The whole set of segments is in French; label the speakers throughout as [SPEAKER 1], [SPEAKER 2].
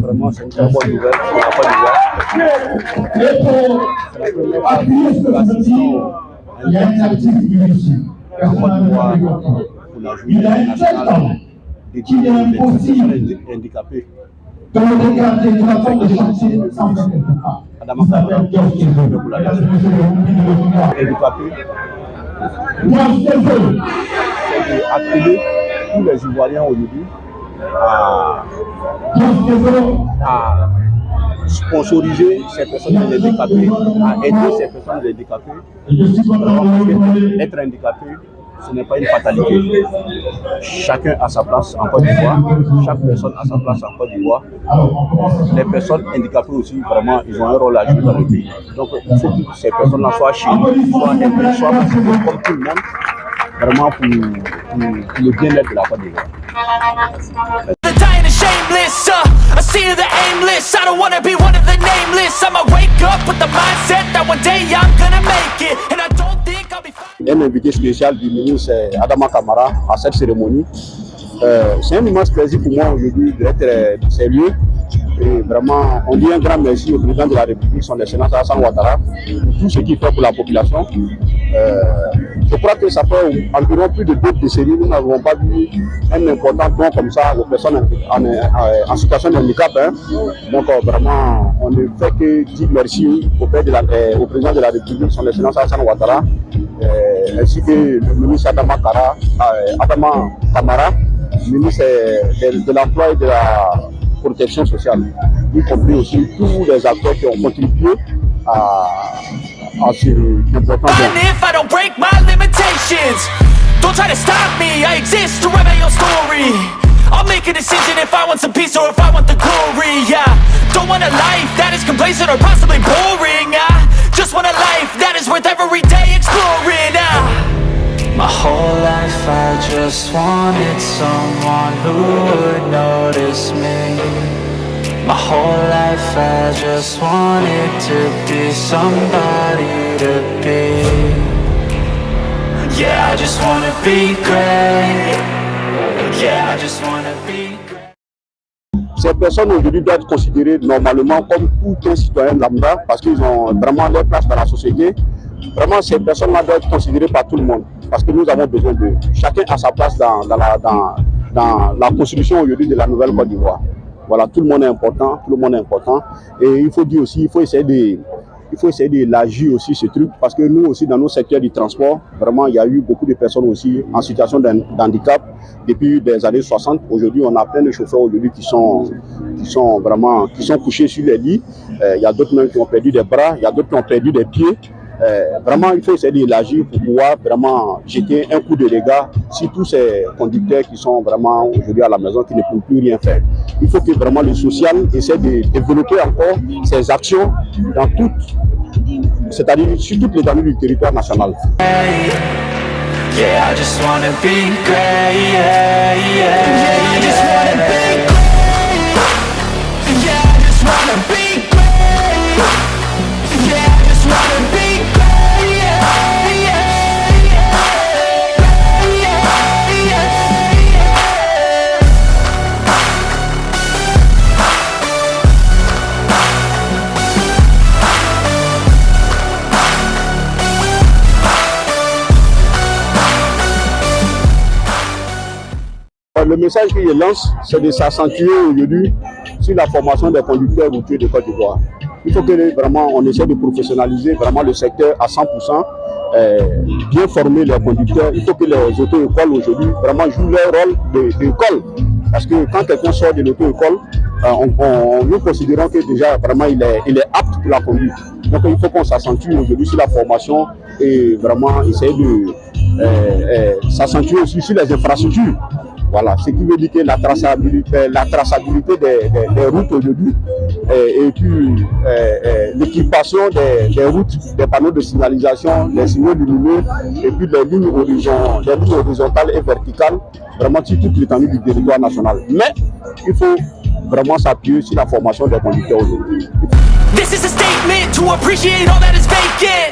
[SPEAKER 1] Vraiment, c'est une très bonne nouvelle pour la Côte d'Ivoire. C'est la première fois que nous assistons à une activité en Côte d'Ivoire pour la journée internationale dédiée aux personnes handicapées. Dans le cadre de la forme de chantier de Adama Kamara pour la nation. Handicapé, c'est d'appeler tous les Ivoiriens aujourd'hui à sponsoriser ces personnes handicapées, à aider ces personnes handicapées. Être handicapé, ce n'est pas une fatalité. Chacun a sa place en Côte d'Ivoire. Chaque personne a sa place en Côte d'Ivoire. Les personnes handicapées aussi, vraiment, ils ont un rôle à jouer dans le pays. Donc, il faut que ces personnes-là soient chez nous, soient aidées, soient considérées comme tout le monde, vraiment pour le bien-être de la Côte d'Ivoire.
[SPEAKER 2] I see the aimless, I don't wanna be one of the nameless. I'ma wake up with the mindset that one day I'm gonna make it. And I don't think I'll be fine.
[SPEAKER 1] Un invité spécial du ministre Adama Kamara à cette cérémonie. C'est un immense plaisir pour moi aujourd'hui d'être dans ces lieux. Et vraiment, on dit un grand merci au président de la République, son Excellence Alassane Ouattara, pour tout ce qu'il fait pour la population. Je crois que ça fait environ plus de 2 décennies, nous n'avons pas vu un important don comme ça aux personnes en situation de handicap. Donc vraiment, on ne fait que dire merci au président de la République, son Excellence Alassane Ouattara, ainsi que le ministre Adama Kamara, ministre de l'Emploi et de la protection sociale, y compris aussi tous les acteurs qui ont contribué à ce important don.
[SPEAKER 2] If I don't break my limitations, don't try to stop me, I exist to write my own story. I'll make a decision if I want some peace or if I want the glory, yeah. Don't want a life that is complacent or possibly boring, I just want a life that is worth every day exploring,
[SPEAKER 3] My whole life I just wanted someone who would notice me. My whole life I just wanted to be somebody to be. Yeah, I just wanna be great. Yeah, I just wanna be great.
[SPEAKER 1] Ces personnes aujourd'hui doivent être considérées normalement comme tout un citoyen lambda parce qu'ils ont vraiment leur place dans la société. Vraiment, ces personnes-là doivent être considérées par tout le monde parce que nous avons besoin d'eux. Chacun a sa place dans la construction aujourd'hui de la nouvelle Côte d'Ivoire. Voilà, tout le monde est important, tout le monde est important. Et il faut dire aussi, il faut essayer d'élargir aussi ce truc parce que nous aussi dans nos secteurs du transport, vraiment il y a eu beaucoup de personnes aussi en situation d'handicap depuis les années 60. Aujourd'hui, on a plein de chauffeurs aujourd'hui qui sont couchés sur les lits. Il y a d'autres même qui ont perdu des bras, il y a d'autres qui ont perdu des pieds. Vraiment, il faut essayer d'élargir pour pouvoir vraiment jeter un coup de regard sur tous ces conducteurs qui sont vraiment aujourd'hui à la maison, qui ne peuvent plus rien faire. Il faut que vraiment le social essaie de développer encore ses actions dans c'est-à-dire sur toute l'étendue du territoire national.
[SPEAKER 3] Yeah, I just wanna be great. Yeah, I just wanna be great. Yeah, I just wanna be great. Yeah, I just wanna be great.
[SPEAKER 1] Le message que je lance, c'est de s'accentuer aujourd'hui sur la formation des conducteurs routiers de Côte d'Ivoire. Il faut que vraiment on essaie de professionnaliser vraiment le secteur à 100%, bien former les conducteurs. Il faut que les auto-écoles aujourd'hui vraiment jouent leur rôle d'école. Parce que quand quelqu'un sort de l'auto-école, nous considérons que déjà vraiment il est apte pour la conduite. Donc il faut qu'on s'accentue aujourd'hui sur la formation et vraiment essayer de s'accentuer aussi sur les infrastructures. Voilà, ce qui veut dire que la traçabilité des routes aujourd'hui et puis l'équipation des routes, des panneaux de signalisation, des signaux lumineux et puis des lignes horizontales et verticales, vraiment sur toute l'étendue du territoire national. Mais il faut vraiment s'appuyer sur la formation des conducteurs aujourd'hui.
[SPEAKER 2] This is a statement to appreciate all that is vacant.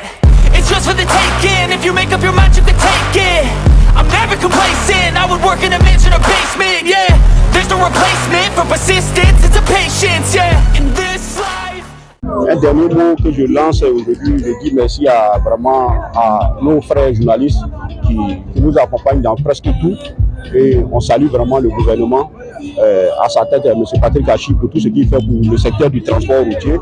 [SPEAKER 2] It's just for the taking. If you make up your mind, you can take it. I'm never complacent, I would work in a mansion or basement, yeah. There's no replacement for persistence, it's a patience, yeah. In this life.
[SPEAKER 1] Un dernier mot que je lance aujourd'hui, je dis merci vraiment à nos frères journalistes qui nous accompagnent dans presque tout. Et on salue vraiment le gouvernement, à sa tête M. Patrick Hachi, pour tout ce qu'il fait pour le secteur du transport routier.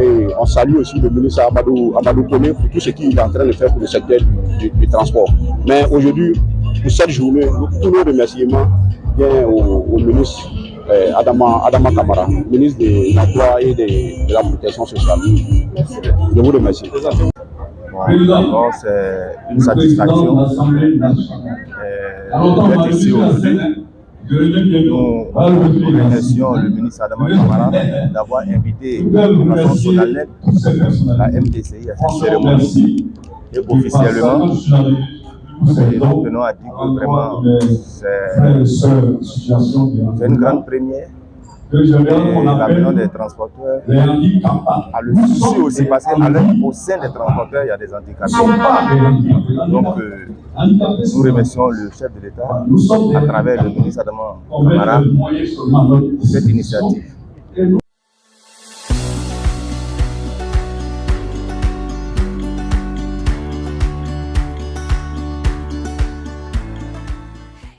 [SPEAKER 1] Et on salue aussi le ministre Amadou Koné pour tout ce qu'il est en train de faire pour le secteur du transport. Mais aujourd'hui, pour cette journée, tous nos remerciements viennent au ministre Adama Kamara, ministre de l'Emploi et de la Protection sociale. Je vous remercie.
[SPEAKER 4] Bon, d'abord, c'est une satisfaction d'être ici aujourd'hui. Nous remercions le ministre Adama Kamara d'avoir invité de façon solennelle la MDCI à cette cérémonie et officiellement. Et nous tenons à dire que vraiment c'est une grande première. Et la maison des transporteurs a le souci aussi parce qu'au sein des transporteurs, il y a des handicapés. Donc, nous remercions le chef de l'État à travers le ministre Adama Kamara de cette initiative.